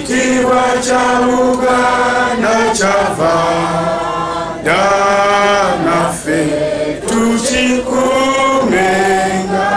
Kiwa charuga na chava dana fe tuchikumenga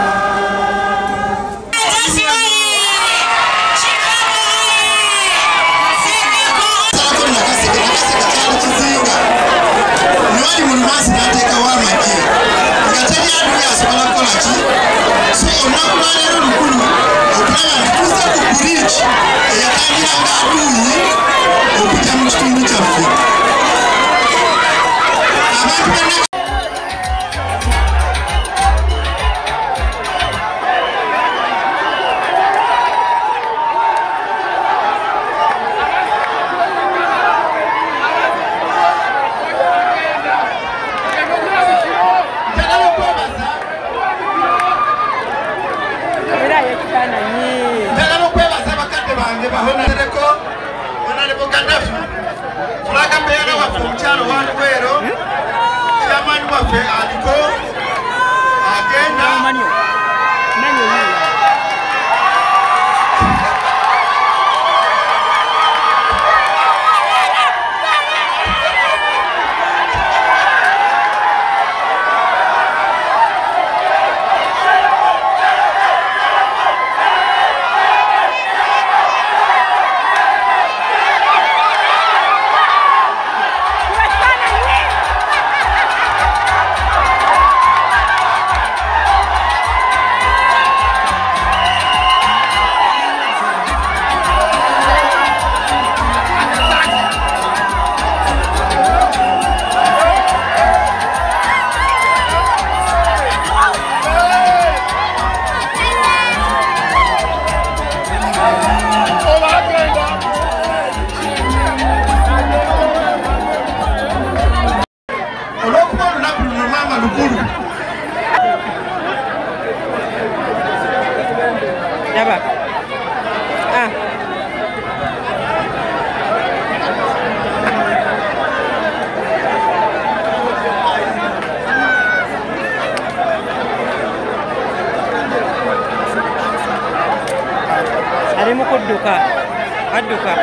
Aduka.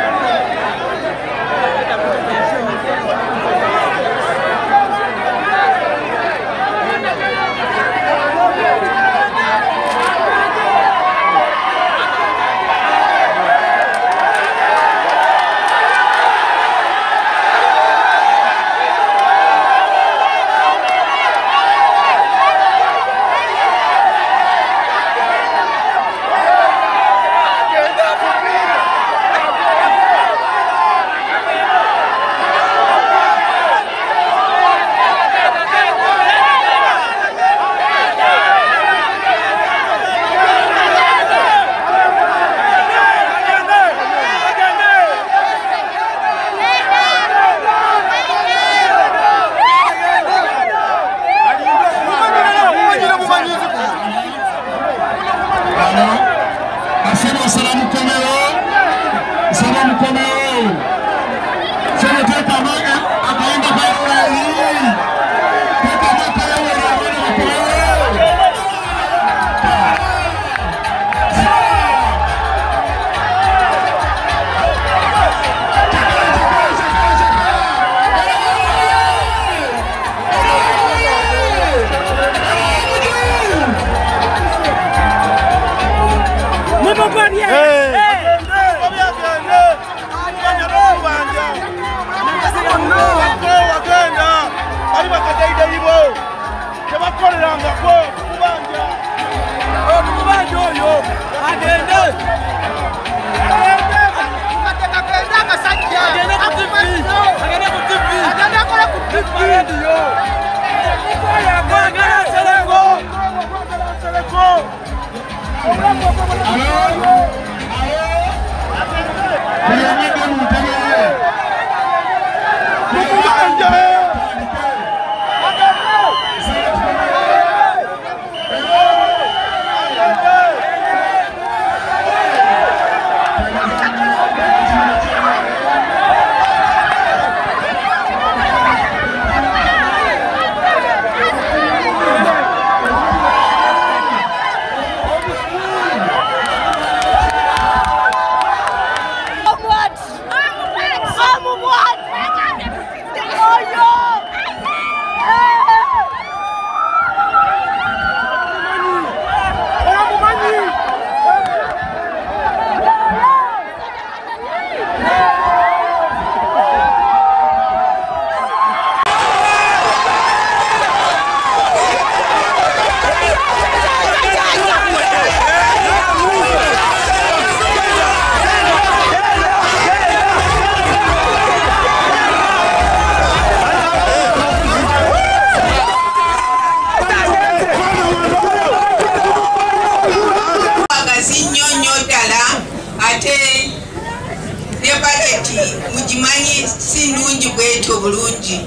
mugimanyi si ndungi bwetyo bulungi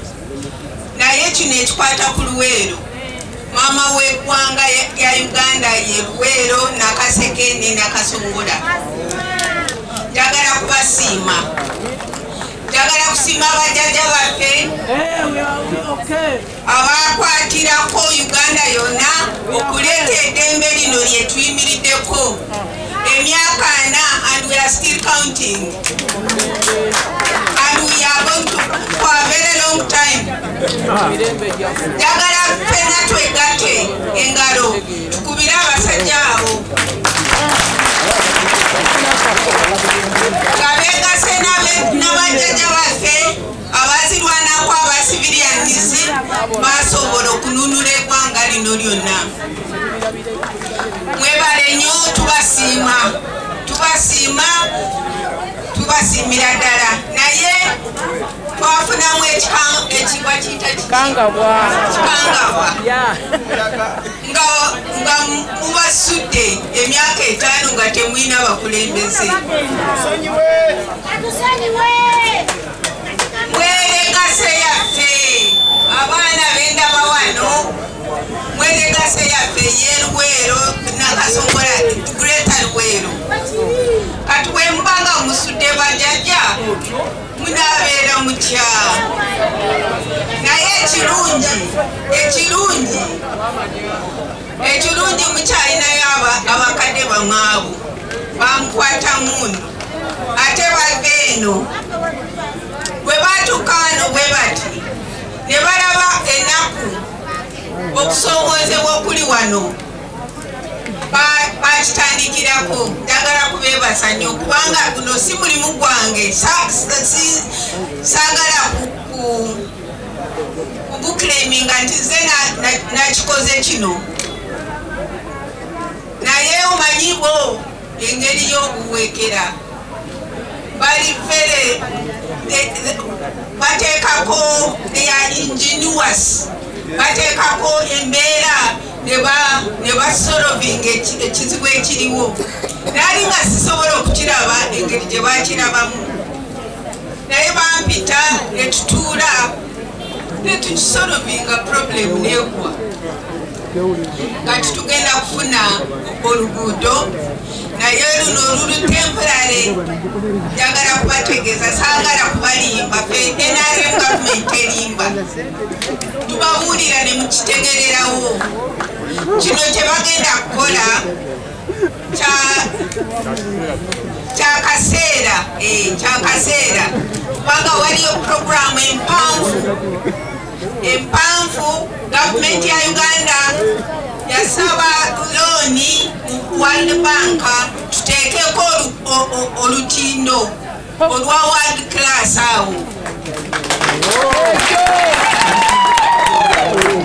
naye kino ekikwata ku Luweero mama w'eggwanga ya Uganda ye Luweero Nakaseke ne Nakasongola njagala kubasiima njagala kusiima bajjajja baffe abakwatirako Uganda yonna okuleeta eddembe lino lye tuyimiriddeko emyaka 4 and we are still counting and we are going to for a very long time. Njagala ffenna twegatte engalo tukubire abasajja abo nga beegase n'abajjajja baffe abazirwanako abasivilianizi basobola okununula eggwanga lino lyonna. Mwebale nnyo tubasiimira ddala naye twafunamu ekigwa kiyita kikangabwa nga mubasudde emyaka 5 nga temwina bakulembeze mweregase yaffe abaana b'endaba wano mweregase yaffe y'Eluweero Nakasongola Greater Luweero kati bwe mubanga musudde bajjajja munaabeera mutya naye ekirungi mukyalinayo abakadde bamwabu bamukwata munu ate bava eno bwe batuuka wano bwe bati ne balaba ennaku okusongoozebwa okuli wano bakitandikirako njagala kubeebasa nnyo kubanga guno si mulimu gwange saagala kuguclaiminga nti ze nakikoze kino naye omanyi bo engeri y'okuweekera bali fere bateekako their ingenuous bateekako embeera ne basolovinga ekizibu ekiriwo naali nga sisobola okukiraba engeri gye bakirabamu naye bampita ne tutuula ne tukisolovinga problem neegwa kati tugenda kufuna oluguudo naye luno olulu temporary njagala kubategeeza saagala kubalimba fe NRM gavumenti erimba tubabuulira ne mukitegererawo kino kye bagenda kukola kyakaseera kubanga waliyo programu empanvu gavumenti ya Uganda yasaba looni mu World Bank tuteekeko olutindo olwa world class awo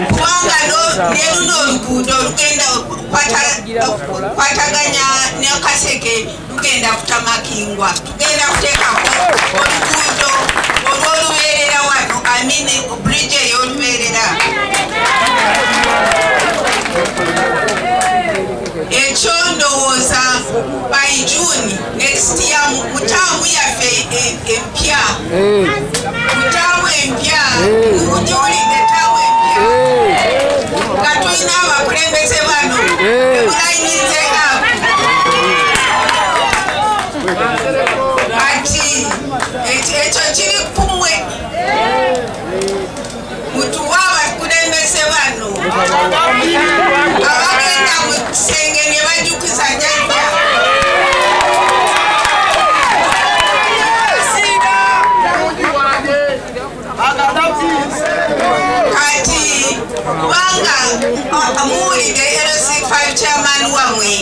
kubanga neluno oluguudo olugenda kwataganya ne Kaseke lugenda kutamakingwa tugenda kuteekako oluguudo olw'olubeerera wano amini bridge ey'olubeerera ekyo ndowooza by June next year mutaamu yaffe empya mutaamu empya mugiwulidde taamu empya nga tulina abakulembeze bano ebulayinize kati ekyo kiri kumwe mutuwa abakulembeze bano abagenda mu kisenge ne bajukiza jjajja kati kubanga amuwulidde LC5 chairman wamwe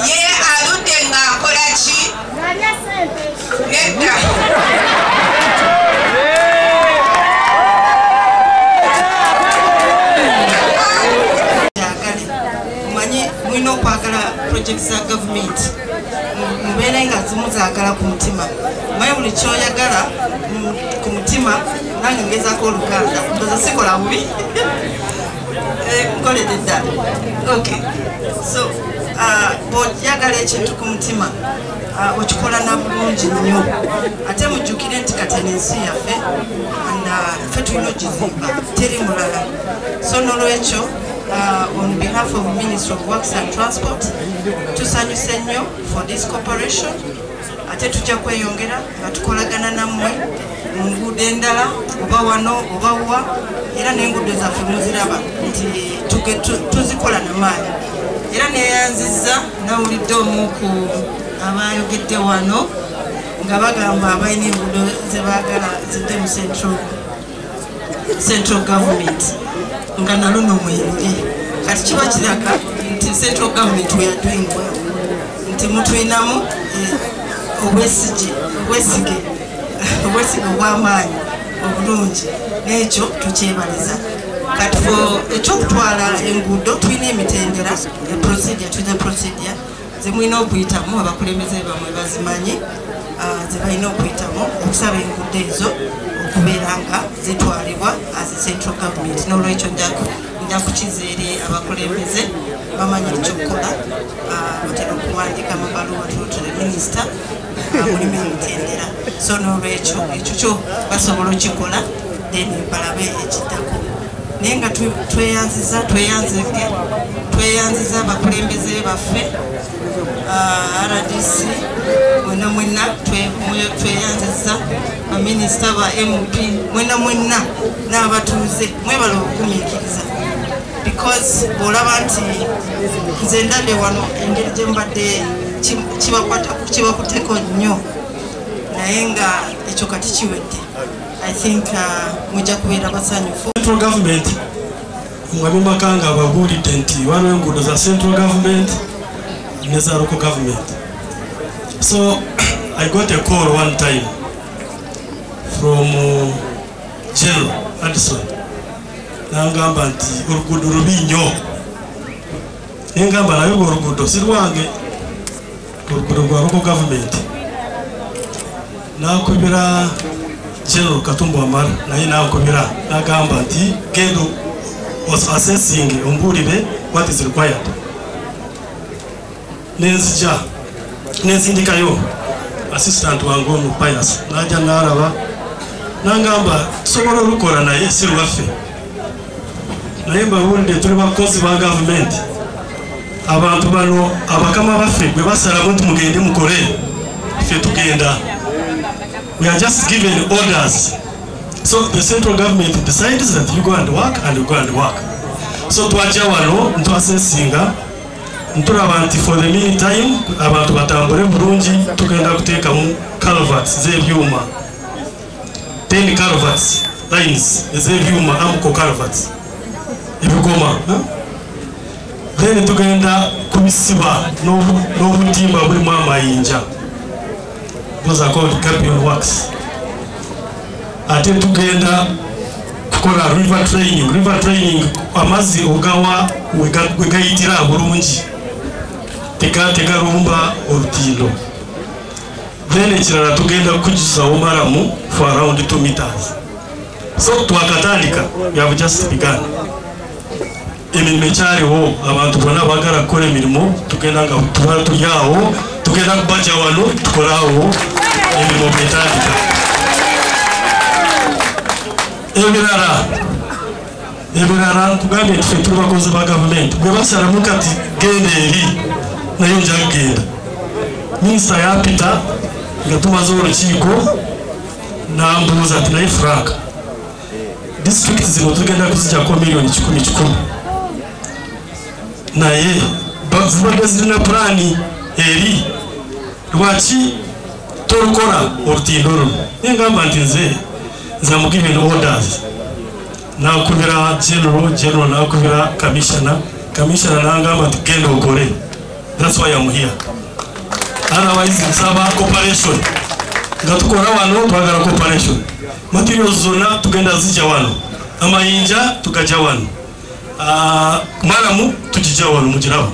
ye aludde ng'akola ki nedda mulina okwagala projects za gavumenti mubeere nga zimu zaagala ku mutima omanyi buli kyoyagala ku mutima nange ngezaako oluganda ndoza sikola bubi nkoledde ddala okay so bw'oyagala ekintu ku mutima okikola na bulungi nnyo ate mujjukire nti kati ensi yaffe ffe tulina okizimba teri mulala so n'olwekyo on behalf of Ministry of Works and Transport tusanyuse nnyo for this cooperation ate tujja kweyongera nga tukolagana nammwe mu nguudo endala oba wano oba wa era n'enguudo zaffe muziraba nti tuzikola n'amaanyi era neyanzizza nawulidde omu ku abayogedde wano nga bagamba abalina enguudo zebaagala zidde mu central government nga naluno mwebuli kati kiba kiraga nti central government we are doing well nti mutulinamu obwesige obw'amaanyi obulungi n'ekyo tukyebaliza kati ekyokutwala enguudo tulina emitendera procedure zemulina okuyitamu abakulembeze bamwe bazimanyi zebalina okuyitamu okusaba enguudo ezo okubeera nga zitwalibwa as a central government n'olwekyo nja kukiza eri abakulembeze bamanyi ekyokukola batera okuwandiika amabaluwa tulutule minisita mulimu emitendera so n'olwekyo ekyo kyo basobola okikola then balabe ekiddako naye nga tweyanziza abakulembeze baffe RDC mwenna tweyanziza baminisita ba MP mwenna n'abatuuze mwebala okugumiikiriza because olaba nti nze ndadde wano engeri gye mbadde kibakutteko nnyo naye nga ekyo kati kiwedde I think mujja kubeera basanyufu. Central government mwabimakanga babuulidde nti waliwo enguudo za central government ne za local government. So I got a call one time from General Addison nangamba nti oluguudo lubi nnyo nengamba naye oluguudo si lwange oluguudo lwa local government nakubira General Katumbo Amara naye nakubira nagamba nti genda was assessing ombulire what is required nenzindikayo assistant wange ono Pius najja naraba nangamba tusobola olukola naye si lwaffe naye mbawulidde tuli bakozi ba government abantu bano abakama baffe gwe basalamu nti mugende mukole ffe tugenda. We are just given orders. So the central government decides that you go and work and you go and work. So tuacha wano ntwasesinga ntulaba nti for the meantime abantu batambule bulungi tugenda kuteekamu culverts z'ebyuma 10 culverts lines ez'ebyuma amco culverts ebigoma then tugenda kubisiba n'obutimba bulimu amayinja. Those are called capital works. Ate tugenda kukola river training amazzi ogawa wegayitira bulungi tegarumba olutindo. Then ekirala tugenda kukiza omaramu for around 2 meters. So twakatandika, we have just begun. Emirimu ekyaliwo abantu bonna bagala kukola emirimu tugenda nga tulyawo tugenda kubaja wano tukolawo emirimu betandika. Ebirala nkugambye nti ffe tuli bakozi ba gavumenti bwe basalamu kati genda eri naye nja kugenda. Minisita yapita nga tumaze olukiiko n'ambuuza ati naye Frank district zino tugenda kuzijjako miliyoni 10 naye zibadde zirina pulaani eri lwaki tolukola olutindo luno. Nengamba nti nze I'm giving orders. Nakubira general nakubira commissioner nangamba nti genda okole. That's why I'm here. Otherwise nsaba cooperation. Nga tukola wano twagala cooperation. Materials zonna tugenda zijja wano. Amayinja tukajja wano. Maramu tukijja wano mugiraba.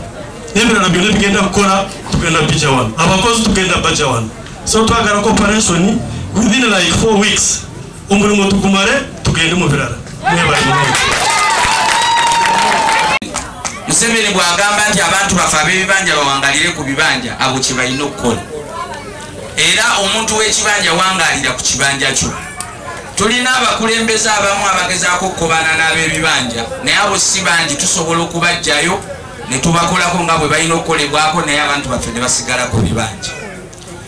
Nebirala byonna bigenda kukola tugenda bijja wano. Abakozi tugenda bajja wano. So twagala cooperation within like 4 weeks. Omulimu tugumale tugende mu birala. Museveni bwagamba nti abantu bafa ab'ebibanja bawangalire ku bibanja abo kye balina okukola. Era omuntu w'ekibanja wangalira ku kibanja kyo. Tulina abakulembeze abamu abagezaako okukobana n'ab'ebibanja naye abo si bangi tusobola okubajjayo ne tubakolako nga bwe balina okukolebwako naye abantu baffe ne basigala ku bibanja.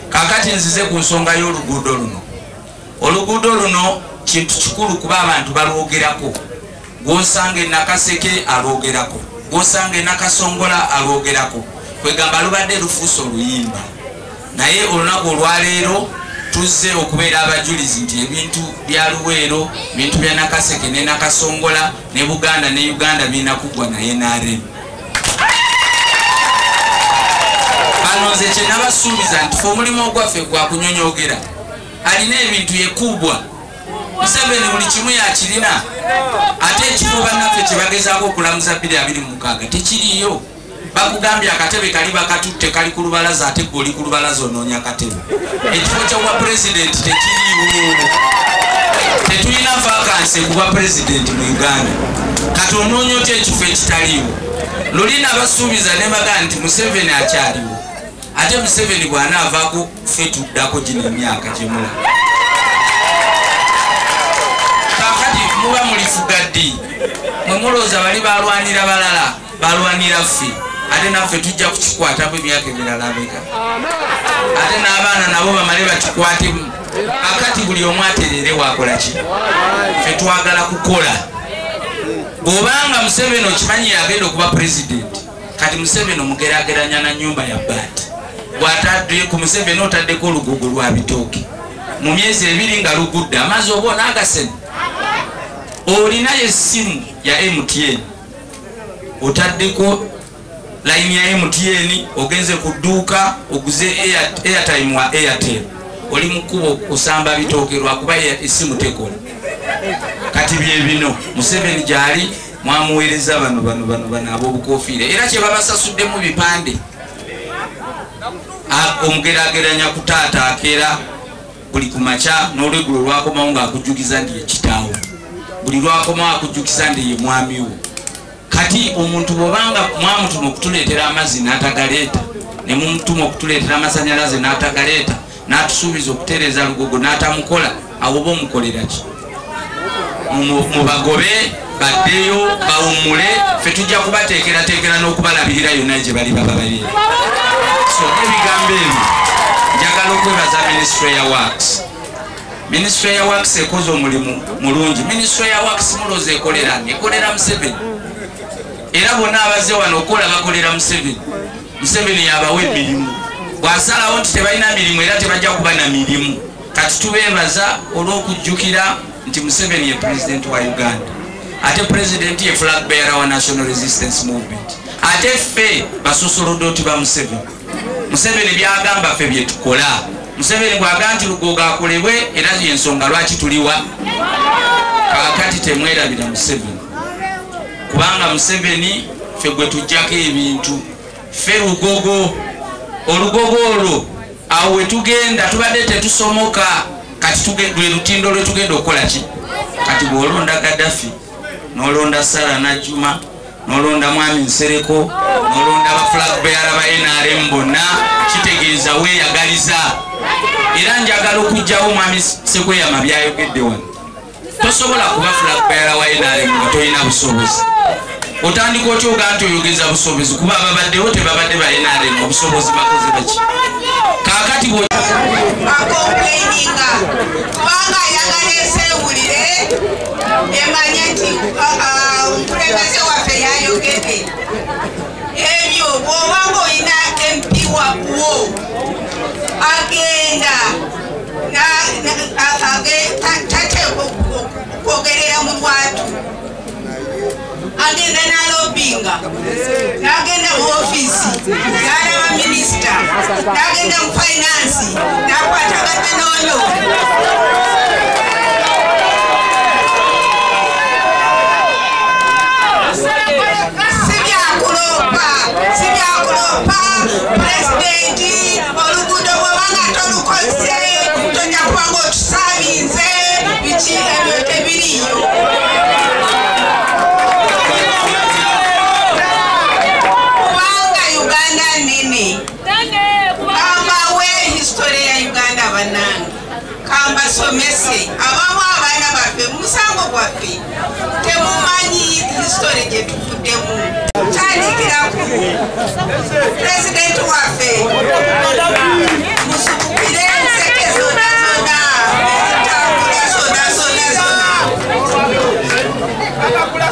Kaakati nzize ku nsonga y'oluguudo luno. Oluguudo luno kintu kikulu kuba abantu balwogerako. Gw'osanga e Nakaseke alwogerako, gw'osanga e Nakasongola alwogerako, kwegamba lubadde lufuuse oluyimba. Naye olunaku olwaleero tuzze okubeera abajulizi nti ebintu bya Luweero, ebintu bya Nakaseke ne Nakasongola ne Buganda ne Uganda birina kuggwa naye NRM. Bano nze kye nabasuubiza nti fe omulimu ogwaffe gwa kunyonyogera alina ebintu yekubwa. Museveni buli kimu yakirina ate ekifo bannaffe kye bagezaako okulamuza 2026 tekiriyo. Bakugambye akatebe kali bakatutte kali ku lubalaza ate gwe oli ku lubalaza onoonya akatebe. Ekifo ky'obwa pulezidenti tekiriyo. Tetulina vakansi ku bwa pulezidenti mu Uganda. Kati onoonya otya ekifo ekitaliwo. Luli nabasuubiza ne bagaa nti Museveni akyaliwo. Ate Museveni bw'anaavaako ffe tuddako gino emyaka gyemula. Kakati muba mulifuga ddi. Mwe mulowooza bali balwanira balala balwanira ffe. Ate naffe tujja kukikwata emyaka emirala abeka. Ate n'abaana nabo bamale bakikwatemu. Akati buli omu aterere wakola ki. Ffe twagala kukola. Bw'obanga Museveni okimanyi yagenda okuba pulezidenti, kati Museveni omugerageranya na nnyumba ya bbaati. Bw'atadde ku Museveni otaddeko olugogo lwa bitooke. Mu myezi 2 nga lugudde amazzi oba onaagasene. Olinayo essimu ya MTN. Otaddeko line ya MTN, ogenze ku dduuka oguze airtime wa Airtel. Oli mukubo osamba bitooke lwakuba essimu tekola. Kati bye bino Museveni gyali mwamuweereza bano ab'obukofiire era kye babasasudde mu bipande. Omugerageranya ku taata akeera buli ku makya n'olweggulo lwakomawo ng'akujjukiza ndi ye kitaawo. Buli lwakomawo akujjukiza ndi ye mwami wo. Kati omuntu bw'obanga mwamutuma okutuleetera amazzi n'atagaleeta, ne mumutuma okutuleetera amasanyalaze n'atagaleeta, n'atusuubiza okutereeza lugogo n'atamukola, awo oba omukolera ki? Mubagobe baddeyo bawummule, ffe tujja kubateekerateekera n'okubalabirira yonna gye bali bababalira. So ebigambo ebyo njagala okwebaza Ministry ya Works. Ministry ya Works ekoze omulimu mulungi. Ministry ya Works mulooza ekolera Museveni. Era bonna abazze wano okola bakolera Museveni. Museveni yabawa emirimu. Bw'asalawo nti tebalina mirimu era tebajja kuba na mirimu. Kati tubeebaza olw'okujjukira nti Museveni ye president wa Uganda. Ate president ye flag bearer wa National Resistance Movement. Ate ffe basosolodoti ba Museveni. Museveni byagamba ffe bye tukola. Museveni bw'agamba nti lugogo akolebwe era y'ensonga lwaki tuliwa. Kaakati temwerabira Museveni. Kubanga Museveni ffe gwe tujjako ebintu. Ffe lugogo. Olugogo olwo awo we tugenda tubadde tetusomoka. Kati lwe lutindo lwe tugenda okukola ki? Kati bw'olonda Gaddafi, n'olonda Sara Najjuma, n'olonda Mwami Nsereko, n'olonda ba flag bearer ba NRM bonna, kitegeeza weeyagaliza. Era njagala okugjawo Mwami Sekweyama byayogedde wano. Tosobola kuba flag bearer wa NRM nga tolina busobozi. Otandika otya ogaa nti oyogeza busobozi kuba ababaddewo tebabadde ba NRM obusobozi bakoze baki. Kaakati akomplaininga kubanga ayagala esewulire emanye nti omukulembeze waffe yayogedde ebyo bw'obanga olina MP wakuwo agenda tateekwa okwogerera mu lwatu agenda n'alobinga n'agenda mu ofiisi n'alaba minisita n'agenda mu finance n'akwatagana n'oyo sibyakulopa pulezidenti oluguudo bw'obanga tolukoze tojja kubanga otusaabiinze biki ebyo tebiriyo. President waffe musukukire enseke zonna ezitambula zonna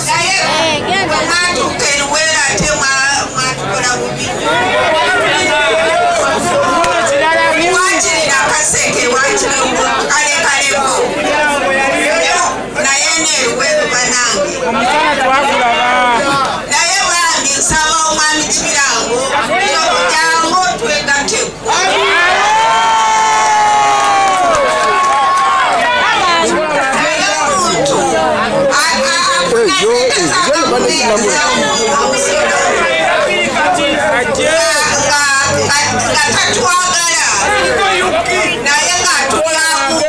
naye mwatuuka eruwera ate mwatukola bubi wakirira akaseke wakirikalekaleko naye neruweru banange naye bambi nsaba omwami Kibirango jangu twegateku tatwagala naye ngatulamu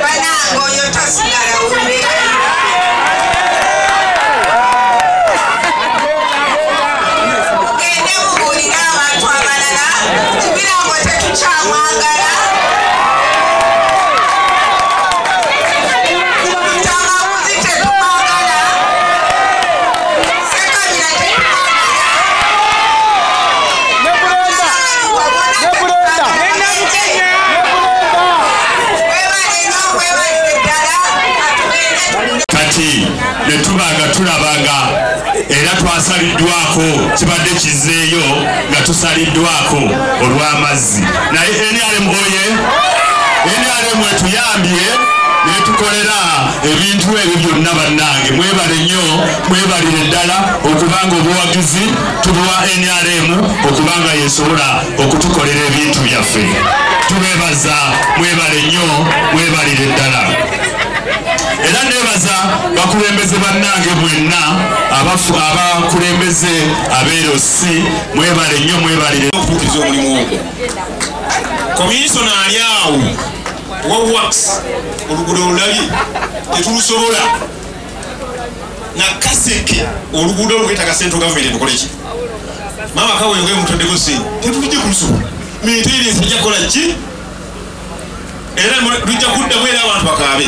banange oyo tasigala wumbe mugende mubulire abantu abalala Kibirango tetukyamwagala tamaguzi tetumwagala Ssekabira kati netubanga tulabanga era twasaliddwako kibadde kizeeyo nga tusaliddwako olw'amazzi naye NRM oye NRM etuyambye netukolera ebintu ebyo byonna bannange mwebale nnyo mwebalire ddala okubanga obuwagizi tubuwa NRM okubanga yesobola okutukolera ebintu byaffe tubebaza mwebale nnyo mwebalire ddala era nebaza bakulembeze bannange mwenna abakulembeze abeerosi mwebale nnyo mwebalire okutuukiriza omulimu ogwo komisona ali awo wawax oluguudo olulabye tetulusobola nakaseke oluguudo olwetaga central government tukoleki mama kawenga emutondeko sente tetulije kulusobola maintenance ejja kukola ki era tujja kuddamu era abantu bakaabe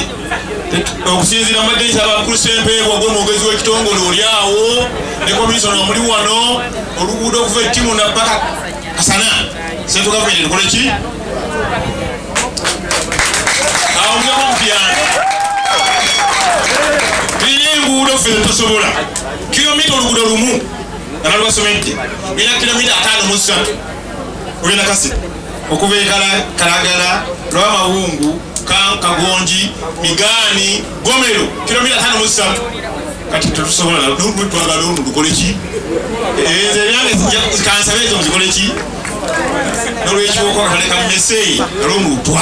okusinziira amadensi abakulu sempeebwa gw'omwogezi w'ekitongole oli awo ne komisona omuli wano oluguudo okuva ettimu nabbaka kasana central government tukole ki awo mugamba mupyana tulina enguudo ffe tetusobola kilomita oluguudo lumu nga nalwasomedde era kilomita 5.3 olina kasi okuva Kalagala Lwamawungu Kagonji Migani Gomero kilomita 5.3 kati tetusobola twagala ono lukole ki ebyange kansabe ezo zikole ki nolwekiboko kaleka mmeseyi alomutwa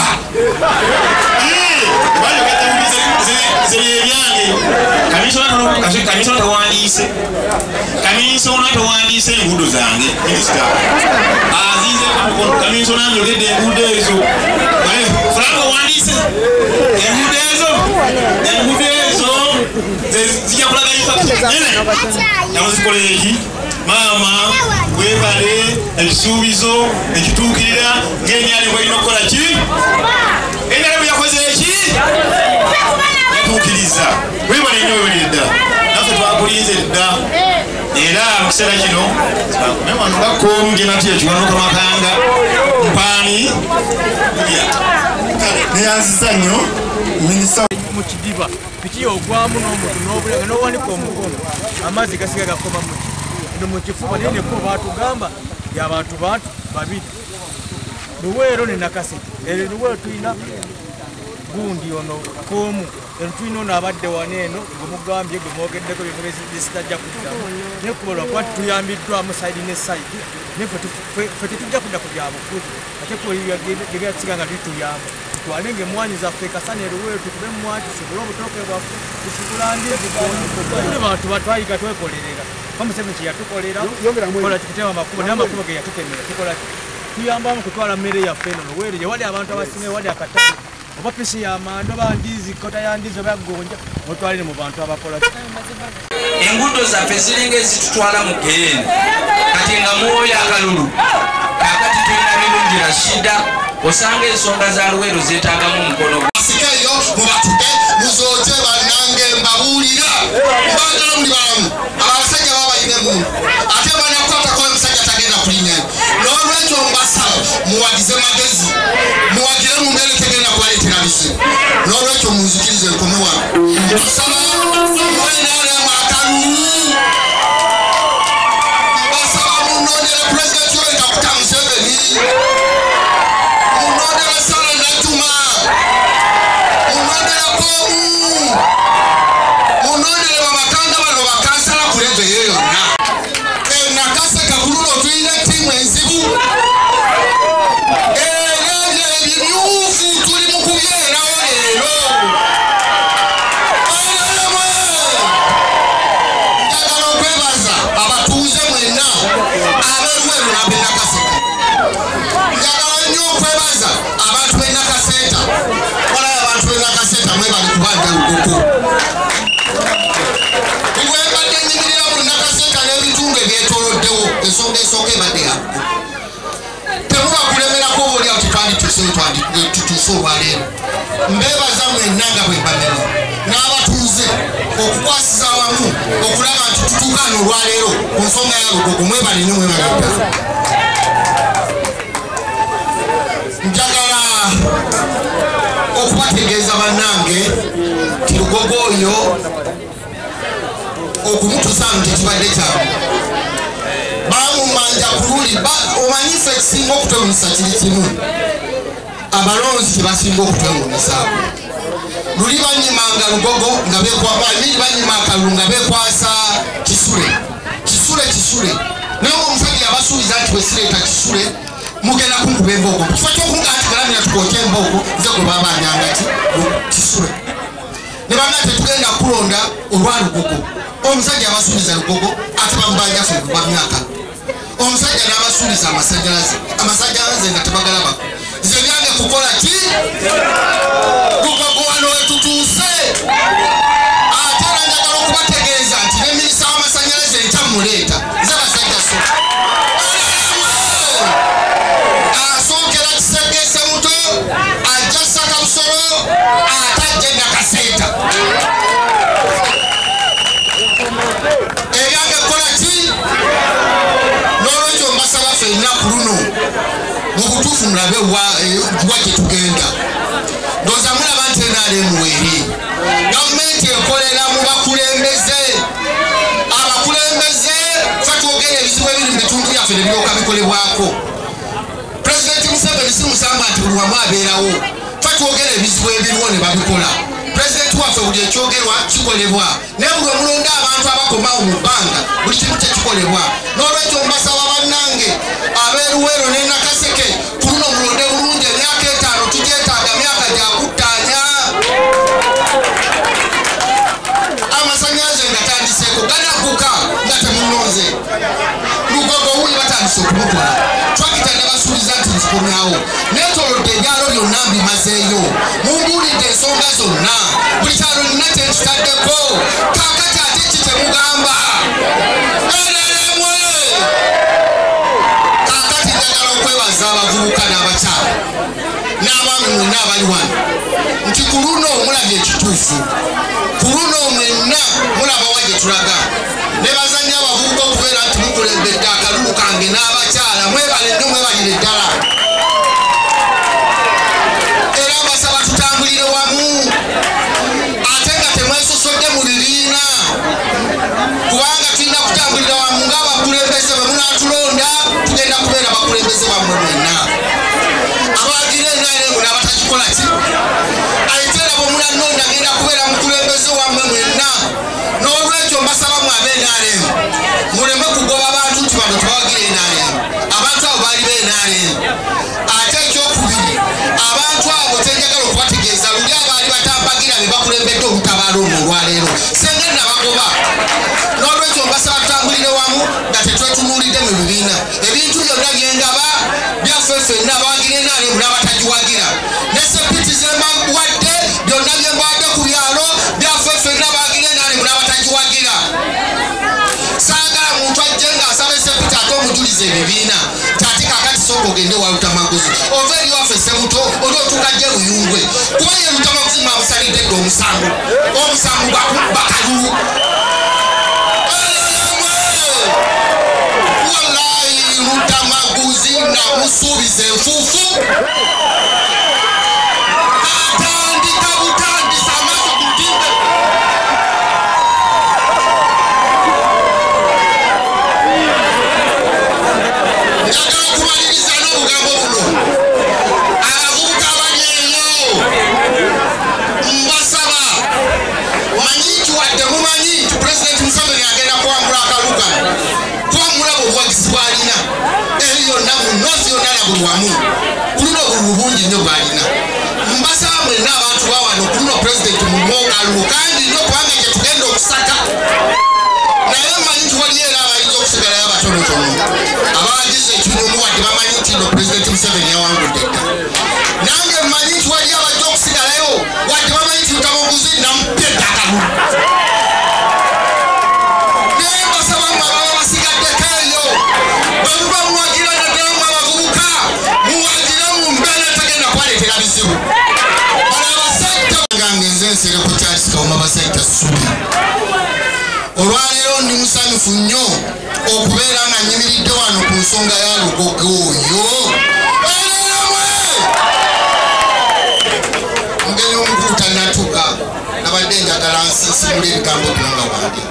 kamisona tawandiise enguudo zange minisita azize kamisona njogedde enguudo ezo Franco wandiise enguudo ezo zijja kulaga namuzikolera eki maama webale ekisuubizo ekituukirira ng'enyali bwalina okukola ki enyali bwe yakoze eki yatuukiriza webale nnyo webale ddala naffe twakulinze dda era mu kiseera kino newanulako ngenatya ekiwanuka makanga mpaani neyanziza nnyo minisita mu kidiba piki ogwamu n'omuntu n'obulega n'owanika omukono amazzi gasiga gakoma mu kifuba naye neko baatugamba y'abantu babiri Luweero ne Nakaseke Luweero tulina gundi ono koomu tulina ono abadde wano eno gwemugambye gwe mwogeddeko byesitajja kuddamu naye kubalwa kuba tuyambiddwamu sayidi ne sayidi naye ffe tetujja kudda ku bya bufuzi ate kubyasiga nga bituyamba twalinga emwanyi zaffe kasana Luweero tukube mwanyi tusibule obutooke bwaffe tusibule bantu batwayiga twekolerera Museveni kyeyatukolera kola tukutema amakubo naye amakubo ge yatutemera tukola tuyambamu kutwala mmere yaffe eno Luweero gye wali abantu abasinga wali akatale oba pisi y'amanda oba ndizi kota ya ndizi oba gonja otwalire mu bantu abakola enguudo zaffe ziringa ezitutwala mu geeni kati nga mwoyo akalulu kakati tulina birungi Rashida osanga ensonga za Luweero zeetaagamu omukono asikeyo mubatuke muzoote bannange mbabuulira mbagala muli balamu abasajja babayinemu ate banako muwagize magezi muwagire mu mbere tegenda kwaletera bisi n'olwekyo munzikirize nkome wano tusaba mwenale makalulu basaba munondera president Yoweri Kaguta Museveni munondera Sala Najuma munondera Komu munondera bamakanda bano bakansala kulege yeyonna nakase kabululo tuyina timu enzibu ebyufu tuli mu kubyerawo leero njagala okwebaza abatuuze mwenna ab'Eruweero n'ab'Enakaseke njagala nnyo okwebaza abantu b'Enakaseta walayo abantu b'Enakaseta mwebali kubanja Lugoko bwebadde nyimirira mu Nakaseta n'ebitundu ebyetooloddewo ensonga esooka ebadde yakko temuba kulemerako obaolyawo tituuse olwaleero mbeebaza mwenna nga bwe mbamera n'abatuuze okukwasiza awamu okulaba nti tutuukaana olwaleero ku nsonga ya Lugoko mwebale nnyo mwebalidda njagala okubategeeza bannange ti Lugogo oyo okumutusaamu tekibadde kyamu bamumanja kululi omanyi ffe ekisinga okutwewunyisa kiri kimu abalonzi tebasinga okutwewunyisaako luli banyimanga Lugogo nga bekwamini banyima akalulu nga bekwasa kisule naye omusajja yabasuubiza nti bwesireeta kisule mugenda kunkuba embogo kifo kyokunga nti galamira tukwokya embogo nze gwe babanyanga ti kisule ne bamna tetugenda kulonda olwa Lugogo omusajja abasuubiza Lugogo ate bamubanja ffe kuba myaka omusajja n'abasuubiza amasanyalaze nga tebagalabako nze byange kukola ki Lugogo wano wetutuuse ate era njagala okubategeeza nti ne minisita w'amasanyalaze ekyamuleeta nze basajja so asookera Kisegese muto ajja Saka Busolo ate ajja Nakaseta ebyange kukola ki n'olwekyo mbasaba ffenna ku luno mu butuufu mulabe wa gye tugenda ndowooza mulaba nti enaalemuweeri gavumenti ekolera mu bakulembeze abakulembeze fe twogera ebizibu ebiri mu bitundu byaffe ne biryoka bikolebwako pulezidenti Museveni si musamba nti buli wamu abeerawo fe twogera ebizibu ebiriwo ne babikola pulezidenti waffe buli ekyogerwa kikolebwa naye buli omulonda abantu abakomawo mu bbanga buli kimu tekikolebwa n'olwekyo mbasaba bannange ab'Eruweero ne Nakaseke ku luno mulonde bulungi emyaka 5 tugyetaaga myaka gya kuttaanya amasanyalaze nga tandiseeko ganagguka nga temunonze Lugogo wuli batandise okumukola twakita nabasuubiza nti nzikomyawo netolodde ebyalo byonna mbimazeeyo mumbuulidde ensonga zonna buli kyalo nina kyekitaddeko kaakati ate kitemugamba ereremwe kaakati njagala okwebaza abavubuka n'abakyala n'abaami mwenna abali wano nti ku luno mulabye ekituufu ku luno mwenna mulaba wa gye tulaga ne bazannya abavubuka okubeera nti mukulembedde akalulu kange n'abakyala mwebale nnyo mwebalire ddala era mbasaba tutambulire wamu ate nga temwesosodde mu bibiina kubanga tulina kutambulira wamu ng'abakulembeze bwe munaatulonda tugenda kubeera bakulembeze bammwe mwenna abagira NRM n'abatakikola ki ate era bwe munannonda agenda kubeera mukulembeze wammwe mwenna n'olwekyo mbasaba mu ab'NRM muleme kugoba abantu nti bano tebawagira NRM abantu abo baali b'NRM ate ekyokubiri abantu abo tenjagala okubategeeza luli abaali batambagira be bakulembedde olutabaalo ono olwaleero senga nabagoba n'olwekyo mbasaba tutambulire wamu nga tetwetunuulidde mu bibiina ebintu byonna byendaba byaffe ffenna abawagira NRM n'abatagiwagira ne sepiti zembawadde byonna byembawadde ku byalo byaffe ffenna abawagira NRM n'abatagiwagira saagala muntu ajje ng'asaba esepiti ate omujuliza ebibiina ate kaakati sooka ogende wa Lutamaguzi ova eri waffe Ssemuto oli otuuka gye Luyungwe kuba ye Lutamaguzi mwamusalidde dde omusango bakalulu wallahi Lutamaguzi nga musuubiza enfuufu atandika butandisa amaaso ku lutimbe njagala okumaliriza n'obugambo buno abavubuka abali eyo mbasaba manyi nti wadde mumanyi nti pulezidenti Museveni agenda kuwangula akalulu kano twamulaba obuwagizi bw'alina eri yonna mu nnoozi yonna na buli wamu kulina obululu bungi nnyo bw'alina mbasaba mwenna abantu bawano kulina pulezidenti mulimu okalulu kandi nnyo kubanga gye tugenda okusaka naye mmanyi nti waliyo era abayinza okusigalayo abatonotono abawagiza ekinyumu wadde bamanyi nti no pulezidenti Museveni yawangudde dda nange mmanyi nti waliyo abajja okusigalayo wadde bamanyi nti mutamuguzi namupedda akalulu naye mbasaba mwe ababa basigaddeko eyo bwe muba muwagira naddala mu abavubuka muwagira mu mbeera etagenda kwaleetera bizibu bano abasajja gange nze nsere ku Charles Kawuma basajja ssubi olwaleero ndi musanyufu nnyo okubeera nga nyimiridde wano ku nsonga ya Lugogo oyo ereramwe mugenyi omukulu tannatuuka nabadde njagala nsinsimula ebigambo bino nga wange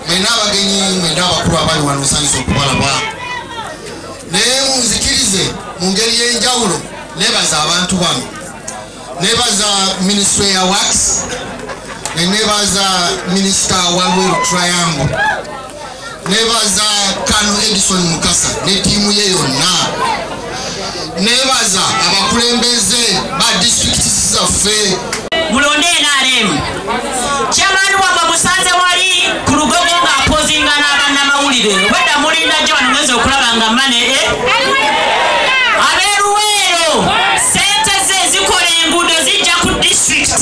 mwena abagenyi mwena abakulu abali wano nsanyusa okubalaba naye munzikirize mu ngeri y'enjawulo nebaza abantu bano nebaza ministry ya works nebaza minister wa Lweru Triangle nebaza Kano Edison Mukasa ne tiimu ye yonna nebaza abakulembeze ba district zaffe mulonde NRM chairman wa musanze wali ku Lugogo ng'apozinga n'abannamawulire obadda mulinda gye wano mwezi okulaba nga mane abeeruweero sente ze zikola enguudo zijja ku district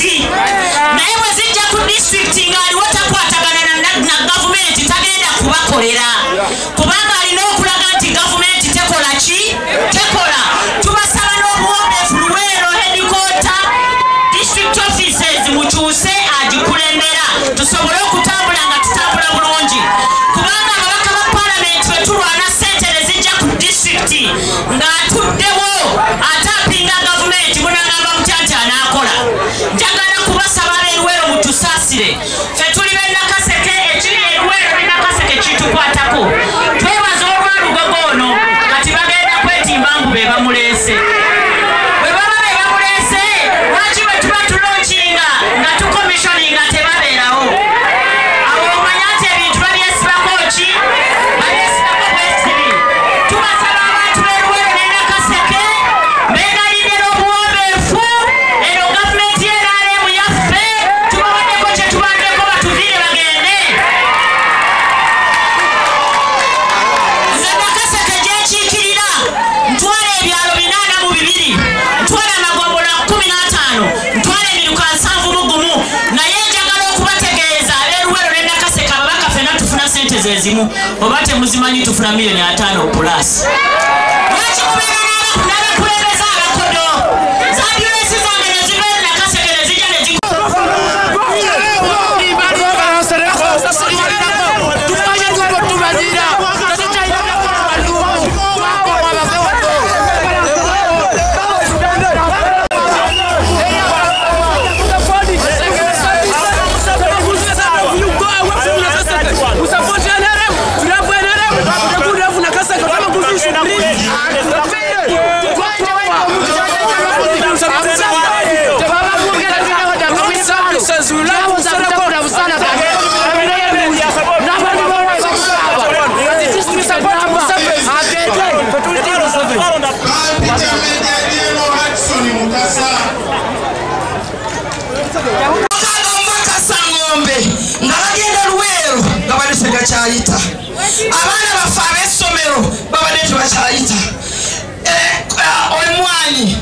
naye bwe zijja ku district ng'aliwo takwatagana na gavumenti tagenda kubakolera kubanga alina okulaga nti gavumenti tekola ki tekola tubasaba n'obuwombeefu Luweero headquarter district offices mukyuse agikulembera tusobole okutambula nga tutambula bulungi kubanga ababaka ba palamenti bwe tulwana sente ne zijja ku district ng'atuddewo ate apinga gavumenti munagamba mutyanti anaakola njagala kubasaba ab'eRuweero mutusaasire ffe tuli b'e Nakaseke ekiri eRuweero ne Nakaseke kitukwatako twebaza olwa Lugogo ono kati bagenda kwetimba mbu be bamuleese bwe baba be bamuleese lwaki bwe tuba tulonkinga nga tukomishoninga tebabeerawo awo omanya nti ebintu babyesibako ki babyesibako bwesibi tubasaba abantu b'eRuweero ne Nakaseke beegalidde n'obuwombeefu eno gavumenti y'NRM yaffe tubawaddeko kye tubaddeko batuviire bagende nze Nakaseke gyekiikirira ntwala ebyalo 82 ntwala amagombola 15 ntwala emiruka 71 naye njagala okubategeeza ab'eRuweero ne Nakaseke ababaka ffenna tufuna sente ze zimu oba temuzimanyi tufuna miliyoni 5 plus lwaki mubeera n'abakulembeze abakodo zambyulesi zange ne ziva e Nakaseke ne zijja ne kyayita abaana baffe ab'essomero babadde tebakyayita omwanyi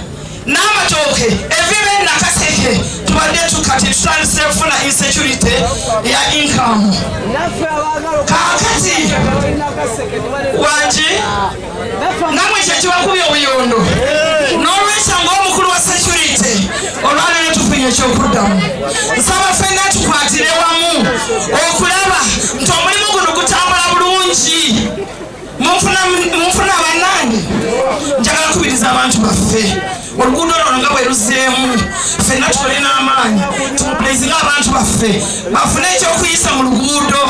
n'amatooke evibe Nakaseke tubadde tukati tutandise kufuna insecurity ya income kakati wangi namwe ekyo kibakubye obuyondo n'olwekyo ng'omukulu wa security olwaleero tufunye ekyokuddamu nsaba ffenna tukwatire wamu okulaba nti omulimu guno gutambula bulungi munfuna bannange oluguudo olwo nga bwe luzeemu ffenna tukole n'amaanyi tumupulezinga abantu baffe bafune ekyokuyisa mu luguudo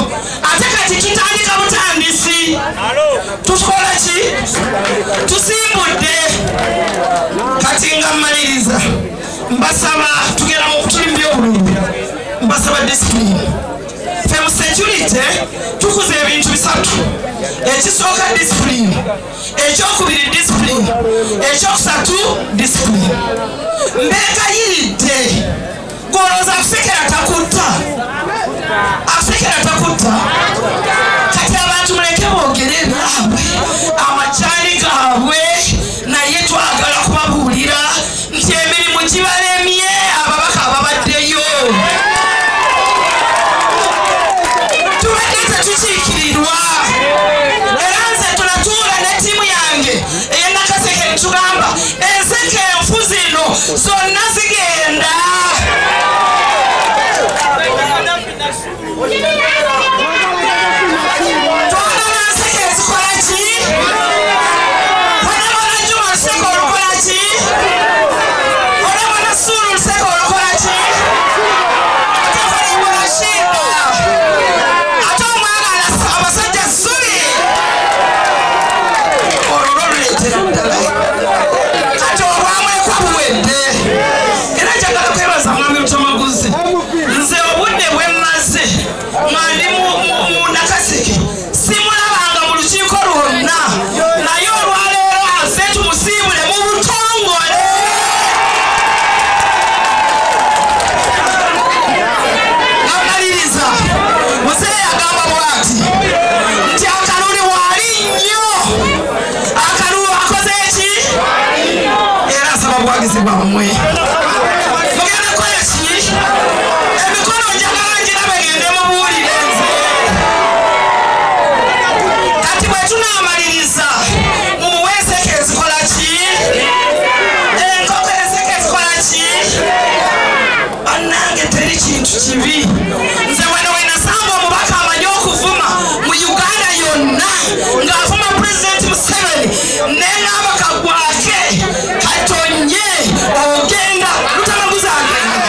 ate kati tutandika butandisi tukola ki tusimbudde kati nga mmaliriza mbasaba tugera mu kutulimbya obululu mbasaba disipulini ffe mu security tukuza ebintu bisatu ekisooka disipulini ekyokubiri disipulini ekyokusatu disipulini mbeekayiridde golooza akusekera takutta kati abantu muleke boogere ebyabwe amakyani gaabwe naye twagala kubabuulira nti emirimu gibalemye ababaka ababaddeyo tubadde tetukiikirirwa era nze tunatuula ne ttiimu yange eyenakaseke netugamba enseke enfu zino zonna zigenda twagala nseke ezikola ki olabona juma luseke olukola ki olabona suulu luseke olukola ki atekolimbola shida ate omwagala abasajja suli olwo luleetera ddala kati olwamwekwa buwedde era njagala kwebaza mwami lutomaguzi nze obudde bwe mmaze nga ndi mu nakaseke simulabanga mu lukiiko lwonna naye olwaleero aze tumusiibule mu butongole amaliriza muzeeyi agamba bw'ati nti akalulu waali nnyo akalulu akoze eki era asaba bwagizi bwammwe mugenda kukola ki emikono njagala ngirabe gende mubuulire nze kati bwe tunaamaliriza mumuwe enseke ezikola ki enkoko enseke ezikola ki bannange teri kintu kibi nze wena wenasanga omubaka amanyi okuvuma mu uganda yonna ng'avuma pulezidenti museveni neŋŋamba kagwake katonye ogenda lutamaguzi agenda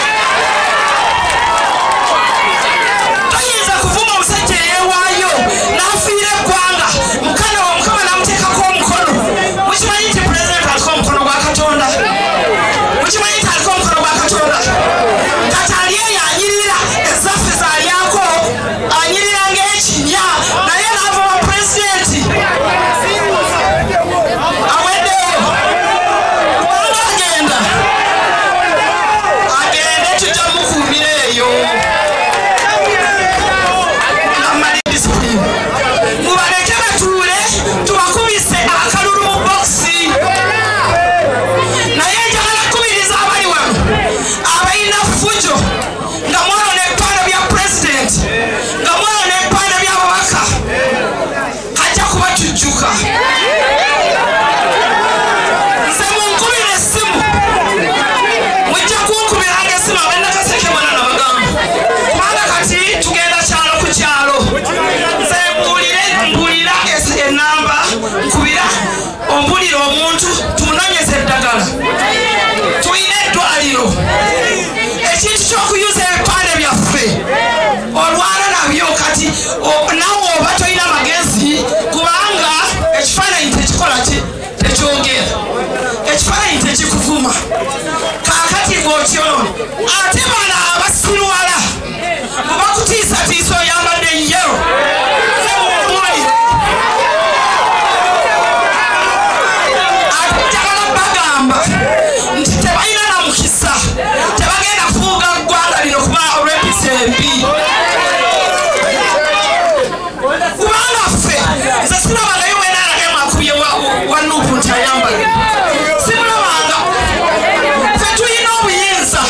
toyinza kuvuma omusajja eyeewaayo n'afiira eggwanga mukama n'amuteekako omukono mukimanyi nti pulezidenti aliko omukono gwa katonda mukimanyi nti aliko omukono gwa katonda kati ali eyo anyirira ezaffe zalyako anyirira ng'ekinya naye n'avuma pulezidenti aweddeyo kubanga agenda agende tujja mukuumira eyo namali disipulini mubaleke batuule tubakubise akalulu mu bokisi naye njagala kubiriza abali wano abalina fujo nga mwalona ebipande bya pulezidenti nga mwalona ebipande by'ababaka hajja kubatujjuka nze munkubira essimu mujja kunkubiranga essimu abenakaseke bonna nabagamba kubanga kati tugenda kyalo ku kyalo nze mbuulira enamba nkubira ombulira omuntu tumunonyeza eddagala tulina eddwaliro ekintu ky'okuyuza ebipande byaffe olwana nabyo kati nawe oba tolina magezi kubanga ekifaananyi tekikola ki tekyogera ekifaananyi tekikuvuma kaakati ng'otyoloni ate bana abasirwala mubakutiisatiisa oyambadde yero njagala bagamba nti tebalina na mukisa tebagenda kufuuga ggwanga lino kuba olw'empisa embi kubanga ffe nze sirabangayo wenaalage mwakubye wa nuupu nti ayambadde simulabanga ffe tulina obuyinza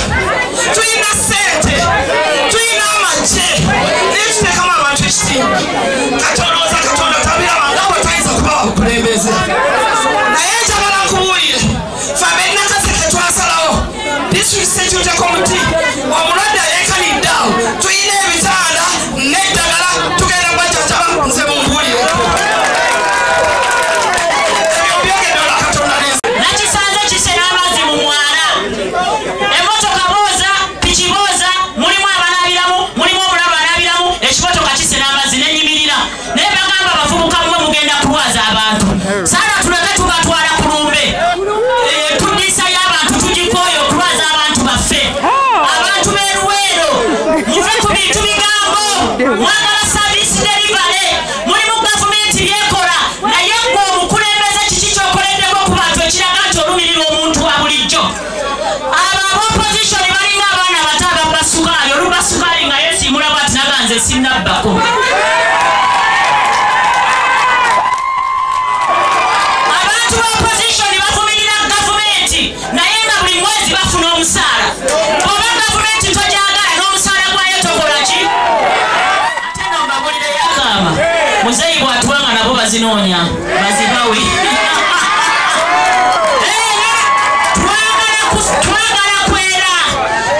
bazinoonya bazibawe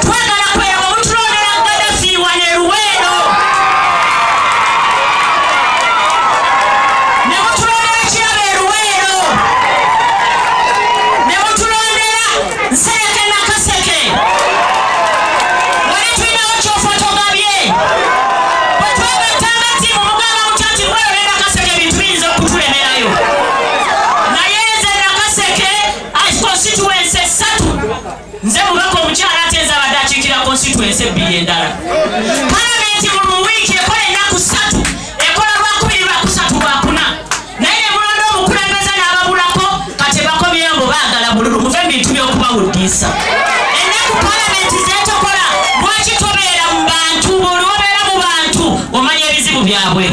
twagala kwera bwemutulondera Gaddafi wane Luweero ne mutulondera Kirabe Luweero ne mutulondera Nsereke Nakaseke wali tulinawo kyofotogabye bwe twagattanga ttiimu mugamba mukyati Luweero ne Nakaseke ebintu biyinza okutulemerayo naye nze Nakaseke constituency 3 nze mubaka omukyala ate nze abadde akiikira constituency 2 endala palamenti mu wiiki ekola ennaku 3 ekola lwakubiri lwakusatu lwakuna naye ne mulonda omukulembeze n'ababulako kati bakomyeyo mbu baagala bululu muve mu bintu by'okubawuddiisa ennaku palamenti zetokola lwaki tobeera mu bantu buli obeera mu bantu omanya ebizibu byabwe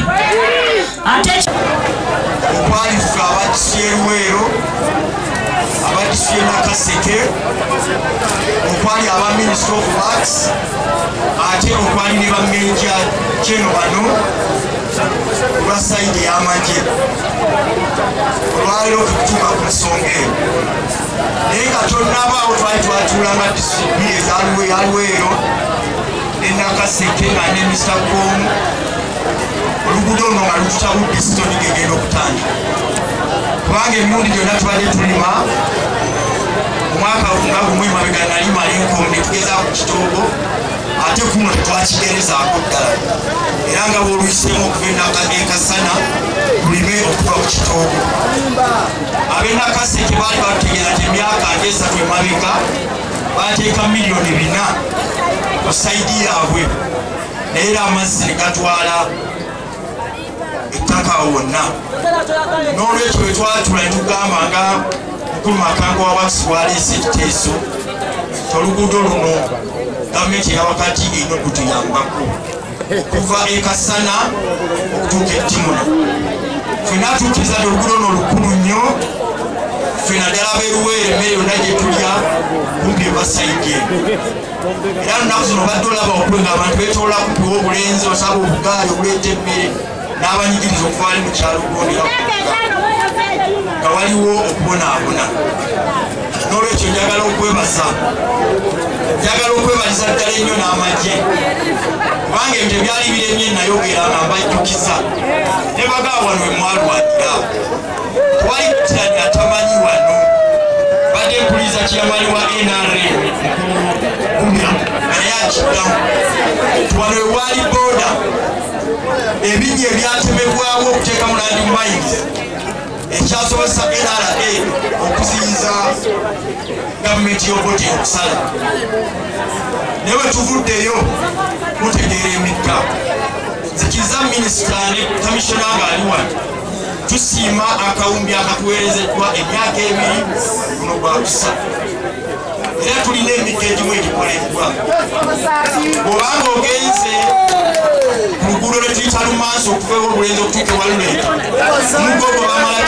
ate okwalifa abadisiye Luweero abadisiye Nakaseke okwali aba Minister of Works ate okwali ne bamenja keno bano lwa sayidi y'amagye olwaliro okutuuka ku nsonga eyo naye nga tonnabaawo twali twatuulanga disitulikiti eza Luweero ne Nakaseke nga ne Mr. Komu oluguudo luno nga lututabudde sitoni gegenda okutandika kubanga emirundi gyonna tubadde tulima omwaka nga gumwe mabega nalima Lincoln ne tugezaako ku Kitoogo ate kuno tetwakigerezaako ddala era nga bw'oluyiseemu okuva enkasana tulime okuva ku Kitoogo ab'e Nakaseke baali batutegeeza nti emyaka ng'esatu emabega baateeka miliyoni 4 ku sayidi yaabwe naye era amazzi ne gatwala ettaka wonna n'olwekyo bwe twatula ne tugamba nga mukulu Makango wa Wakisi bw'aleese ekiteeso ky'oluguudo luno gavumenti eyawakati erina okutuyambako okuva ekasana okutuuka ettimuna ffena atuukiriza nti oluguudo luno lukulu nnyo ffena ddala ab'e Luweero emmere yonna gye tulya kumpi eva sayidi eno era lunaku zino badde olaba okwenga abantu beetoola kumpiwa obulenzi osaba obugaali obuleeta emmere n'abanyigiriza okuva ali mu kyalo okubonera nga waliwo okubonaabona n'olwekyo njagala okwebaliza ddala ennyo n'amagye kubanga ebyo tebyali biremye nayogera nga mbajjukiza ne bagaa wano we mwalwanira tewali kutirani atamanyi wano badde mpuliriza kiyamani wa NRM naye akiddamu wano we waali booda ebinnya ebyatemebwawo okuteekamu Land Mines ekyasobozesa NRA okuziyiza gavumenti y'Obote okusala naye bwe tuvuddeyo mutegeera emikka nzikiriza minisita ne kamishona ng'ali wano tusiima akawumbi akatuweerezeddwa emyaka 2 guno gwakusa era tulina emikka egimu egikoleddwa bw'obanga ogenze ku luguudo lwe tuyita Lumansi okuva ewo Obulenzi okutuuka ewa Luleke omugogo bamala